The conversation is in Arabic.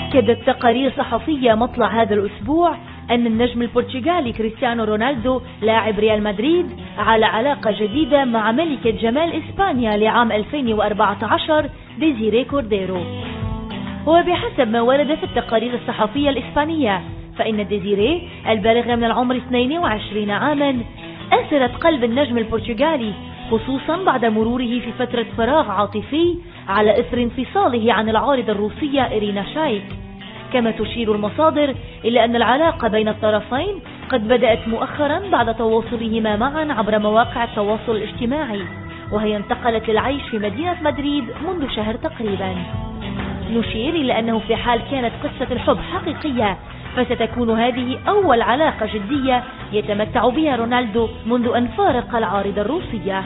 أكدت تقارير صحفية مطلع هذا الأسبوع أن النجم البرتغالي كريستيانو رونالدو لاعب ريال مدريد على علاقة جديدة مع ملكة جمال إسبانيا لعام 2014 ديزيري كورديرو. وبحسب ما ورد في التقارير الصحفية الإسبانية فإن ديزيري البالغة من العمر 22 عاما أثرت قلب النجم البرتغالي، خصوصا بعد مروره في فترة فراغ عاطفي على إثر انفصاله عن العارضة الروسية إرينا شايك. كما تشير المصادر إلى أن العلاقة بين الطرفين قد بدأت مؤخرا بعد تواصلهما معا عبر مواقع التواصل الاجتماعي، وهي انتقلت للعيش في مدينة مدريد منذ شهر تقريبا. نشير إلى أنه في حال كانت قصة الحب حقيقية فستكون هذه أول علاقة جدية يتمتع بها رونالدو منذ أن فارق العارضة الروسية.